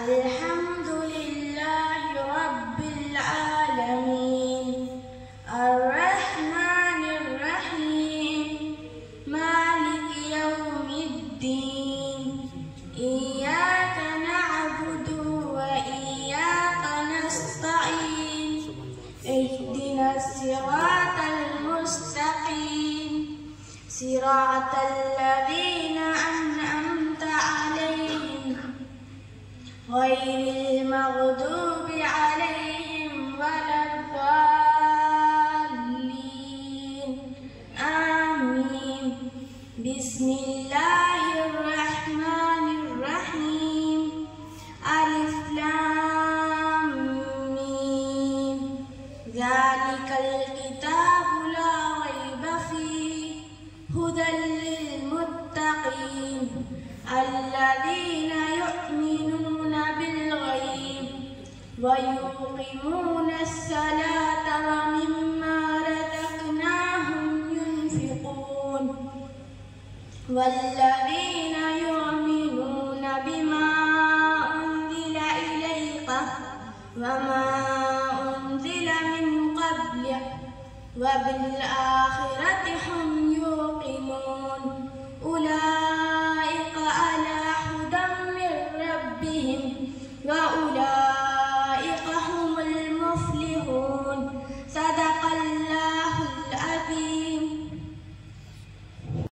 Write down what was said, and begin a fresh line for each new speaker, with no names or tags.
الحمد لله رب العالمين الرحمن الرحيم مالك يوم الدين إياك نعبد وإياك نستعين اهدنا الصراط المستقيم صراط الذين أنعمت عليهم غير المغضوب عليهم ولا الضالين آمين. بسم الله الرحمن الرحيم ألف لام ميم ذلك الكتاب لا ريب فيه هدى للمتقين الذين يؤمنون بالغيب ويقيمون الصلاة ومما رزقناهم ينفقون والذين يؤمنون بما أنزل إليك وما أنزل من قبلك وبالآخرة هم يوقنون أولئك